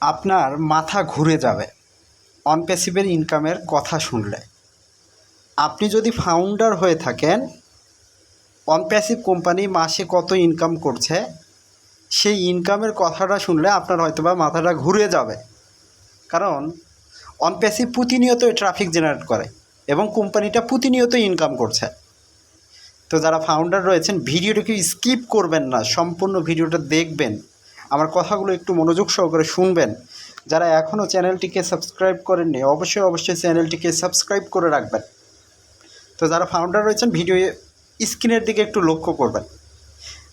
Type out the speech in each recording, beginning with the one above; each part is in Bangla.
আপনার মাথা ঘুরে যাবে অন প্যাসিভের ইনকামের কথা শুনলে। আপনি যদি ফাউন্ডার হয়ে থাকেন, অন প্যাসিভ কোম্পানি মাসে কত ইনকাম করছে সেই ইনকামের কথাটা শুনলে আপনার হয়তোবা মাথাটা ঘুরে যাবে। কারণ অন প্যাসিভ প্রতিনিয়ত ট্রাফিক জেনারেট করে এবং কোম্পানিটা প্রতিনিয়ত ইনকাম করছে। তো যারা ফাউন্ডার রয়েছেন, ভিডিওটাকে স্কিপ করবেন না, সম্পূর্ণ ভিডিওটা দেখবেন, আমার কথাগুলো একটু মনোযোগ সহকারে শুনবেন। যারা এখনও চ্যানেলটিকে সাবস্ক্রাইব করেননি, অবশ্যই চ্যানেলটিকে সাবস্ক্রাইব করে রাখবেন। তো যারা ফাউন্ডার রয়েছেন, ভিডিও স্ক্রিনের দিকে একটু লক্ষ্য করবেন।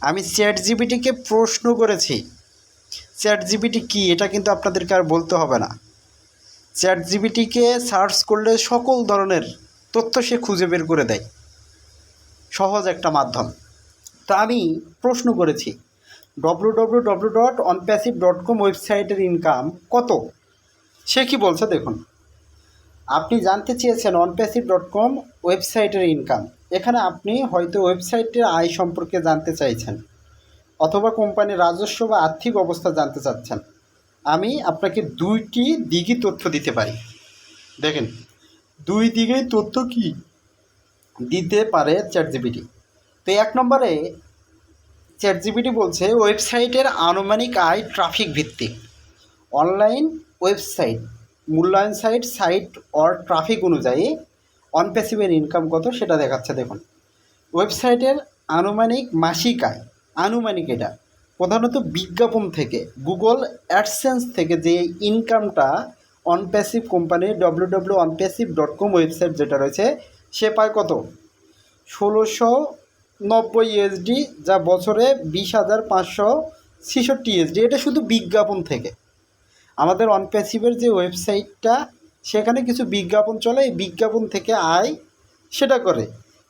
আমি চ্যাটজিপিটিকে প্রশ্ন করেছি, চ্যাটজিপিটি কী এটা কিন্তু আপনাদেরকে আর বলতে হবে না। চ্যাটজিপিটিকে সার্চ করলে সকল ধরনের তথ্য সে খুঁজে বের করে দেয়, সহজ একটা মাধ্যম। তা আমি প্রশ্ন করেছি www.onpassive.com ওয়েবসাইটের ইনকাম কত। সে কি বলছে দেখুন। আপনি জানতে চেয়েছেন onpassive.com ওয়েবসাইটের ইনকাম। এখানে আপনি হয়তো ওয়েবসাইটের আয় সম্পর্কে জানতে চাইছেন, অথবা কোম্পানির রাজস্ব বা আর্থিক অবস্থা জানতে চাচ্ছেন। আমি আপনাকে দুইটি দিকই তথ্য দিতে পারি। দেখেন, দুই দিকেই তথ্য কি দিতে পারে চ্যাটজিপিটি। তো এক নম্বরে চ্যাটজিপিটি বলছে ওয়েবসাইটের আনুমানিক আয় ট্রাফিক ভিত্তিক। অনলাইন ওয়েবসাইট মূল্যায়ন সাইট অর ট্রাফিক অনুযায়ী অন প্যাসিভের ইনকাম কত সেটা দেখাচ্ছে। দেখুন, ওয়েবসাইটের আনুমানিক মাসিক আয়, আনুমানিক এটা প্রধানত বিজ্ঞাপন থেকে, গুগল অ্যাডসেন্স থেকে যে ইনকামটা অন প্যাসিভ কোম্পানির www.onpassive.com ওয়েবসাইট যেটা রয়েছে সে পায় কত, 1690 ইউএসডি, যা বছরে 20,566 ইউএসডি। এটা শুধু বিজ্ঞাপন থেকে। আমাদের অন প্যাসিভের যে ওয়েবসাইটটা, সেখানে কিছু বিজ্ঞাপন চলে, এই বিজ্ঞাপন থেকে আয় সেটা করে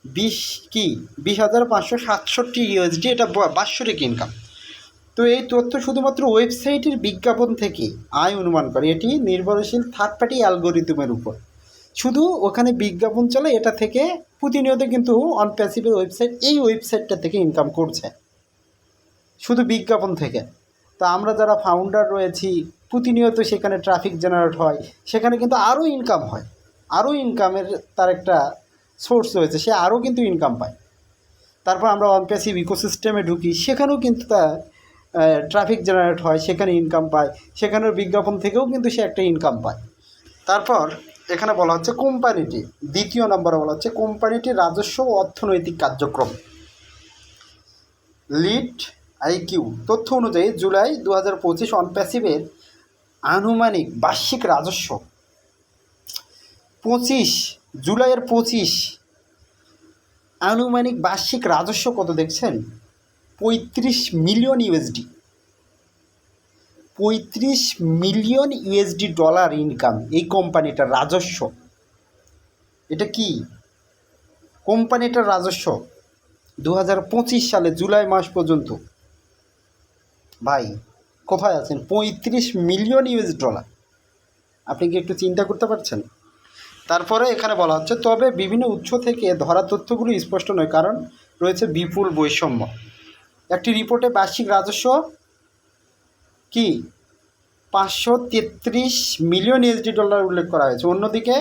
20,567 ইউএসডি। এটা বাৎসরিক ইনকাম। তো এই তথ্য শুধুমাত্র ওয়েবসাইটের বিজ্ঞাপন থেকে আয় অনুমান করে। এটি নির্ভরশীল থার্ড পার্টি অ্যালগোরিদমের উপর। শুধু ওখানে বিজ্ঞাপন চলে, এটা থেকে প্রতিনিয়ত কিন্তু অন প্যাসিভের এই ওয়েবসাইটটা থেকে ইনকাম করছে, শুধু বিজ্ঞাপন থেকে। তা আমরা যারা ফাউন্ডার রয়েছি, প্রতিনিয়ত সেখানে ট্রাফিক জেনারেট হয়, সেখানে কিন্তু আরও ইনকাম হয়, আরও ইনকামের তার একটা সোর্স রয়েছে, সে আরও কিন্তু ইনকাম পায়। তারপর আমরা অন প্যাসিভ ইকোসিস্টেমে ঢুকি, সেখানেও কিন্তু তা ট্রাফিক জেনারেট হয়, সেখানে ইনকাম পায়, সেখানের বিজ্ঞাপন থেকেও কিন্তু সে একটা ইনকাম পায়। তারপর এখানে বলা হচ্ছে কোম্পানিটি, দ্বিতীয় নম্বরে বলা হচ্ছে কোম্পানিটির রাজস্ব ও অর্থনৈতিক কার্যক্রম। লিড আইকিউ তথ্য অনুযায়ী জুলাই 2025 অন প্যাসিভের আনুমানিক বার্ষিক রাজস্ব 25 আনুমানিক বার্ষিক রাজস্ব কত দেখছেন, 35 million USD. 35 million USD dollar income এই কোম্পানিটার রাজস্ব। এটা কি কোম্পানিটার রাজস্ব 2025 সালে জুলাই মাস পর্যন্ত। ভাই কোথায় আছেন, 35 মিলিয়ন ইউএস ডলার। আপনি কি একটু চিন্তা করতে পারছেন? তারপরে এখানে বলা হচ্ছে তবে বিভিন্ন উৎস থেকে ধরা তথ্যগুলো স্পষ্ট নয়, কারণ রয়েছে বিপুল বৈষম্য। একটি রিপোর্টে বার্ষিক রাজস্ব কি 533 মিলিয়ন ইউএসডি ডলার উল্লেখ করা হয়েছে। অন্যদিকে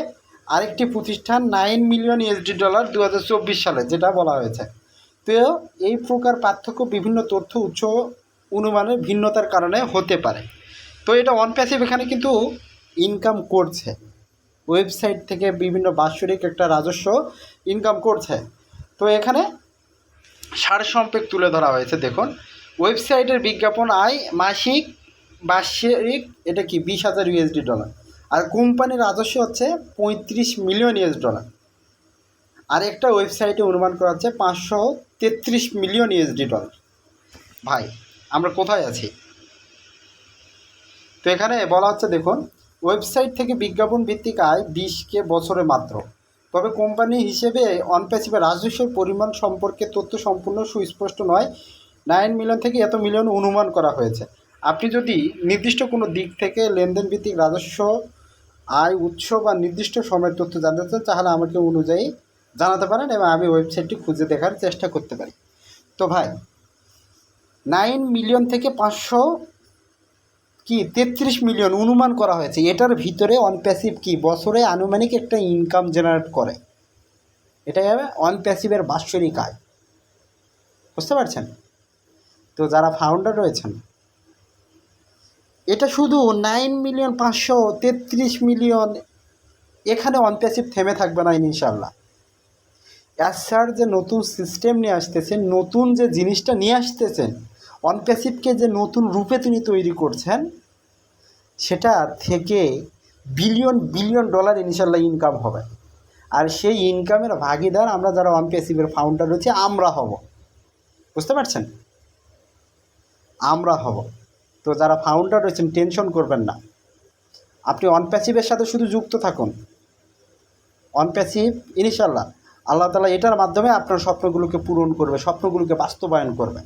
আরেকটি প্রতিষ্ঠান 9 মিলিয়ন ইউএসডি ডলার 2024 সালে যেটা বলা হয়েছে। তো এই প্রকার পার্থক্য বিভিন্ন তথ্য উৎস অনুমানের ভিন্নতার কারণে হতে পারে। তো এটা অন প্যাসিভ এখানে কিন্তু ইনকাম করছে, ওয়েবসাইট থেকে বিভিন্ন বাৎসরিক একটা রাজস্ব ইনকাম করছে। তো এখানে সারসংক্ষেপ তুলে ধরা হয়েছে। দেখুন, ওয়েবসাইটের বিজ্ঞাপন আয় মাসিক বার্ষিক এটা কি 20,000 ইউএসডি ডলার, আর কোম্পানির রাজস্ব হচ্ছে 35 মিলিয়ন ইউএস ডলার। আর একটা ওয়েবসাইটে অনুমান করা হচ্ছে 533 মিলিয়ন ইউএসডি ডলার। ভাই আমরা কোথায় আছি? তো এখানে বলা হচ্ছে দেখুন, ওয়েবসাইট থেকে বিজ্ঞাপন ভিত্তিক আয় 20K বছরে মাত্র। তবে কোম্পানি হিসেবে অন প্যাসিভের রাজস্বের পরিমাণ সম্পর্কে তথ্য সম্পূর্ণ সুস্পষ্ট নয়। 9 মিলিয়ন থেকে এত মিলিয়ন অনুমান করা হয়েছে। আপনি যদি নির্দিষ্ট কোনো দিক থেকে লেনদেন ভিত্তিক রাজস্ব আয় উৎস বা নির্দিষ্ট সময়ের তথ্য জানতে চান, তাহলে আমাকে অনুযায়ী জানাতে পারেন এবং আমি ওয়েবসাইটটি খুঁজে দেখার চেষ্টা করতে পারি। তো ভাই 9 মিলিয়ন থেকে 500 কি 33 মিলিয়ন অনুমান করা হয়েছে। এটার ভিতরে অন প্যাসিভ কি বছরে আনুমানিক একটা ইনকাম জেনারেট করে। এটাই হবে অন প্যাসিভের বাৎসরিক আয়। বুঝতে পারছেন? তো যারা ফাউন্ডার রয়েছেন, এটা শুধু 9,533,000,000, এখানে অন প্যাসিভ থেমে থাকবে না ইনশাল্লাহ। স্যার যে নতুন সিস্টেম নিয়ে আসতেছেন, নতুন যে জিনিসটা নিয়ে আসতেছেন, অন প্যাসিভকে যে নতুন রূপে তিনি তৈরি করছেন, সেটা থেকে বিলিয়ন বিলিয়ন ডলার ইনশাল্লাহ ইনকাম হবে। আর সেই ইনকামের ভাগিদার আমরা যারা অন প্যাসিভের ফাউন্ডার রয়েছে আমরা হব। বুঝতে পারছেন? আমরা হব। তো যারা ফাউন্ডার রয়েছেন টেনশন করবেন না, আপনি অন প্যাসিভের সাথে শুধু যুক্ত থাকুন। অন প্যাসিভ ইনশাল্লাহ আল্লাহ তাআলা এটার মাধ্যমে আপনার স্বপ্নগুলোকে পূরণ করবে, স্বপ্নগুলোকে বাস্তবায়ন করবে।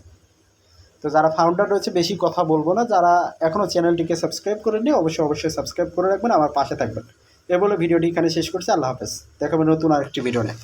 তো যারা ফাউন্ডার রয়েছে বেশি কথা বলবো না, যারা এখনও চ্যানেলটিকে সাবস্ক্রাইব করেননি অবশ্যই সাবস্ক্রাইব করে রাখবেন, আমার পাশে থাকবেন। এ বলে ভিডিওটি এখানে শেষ করছি। আল্লাহ হাফেজ, দেখাবেন নতুন আরেকটি ভিডিও নিয়ে।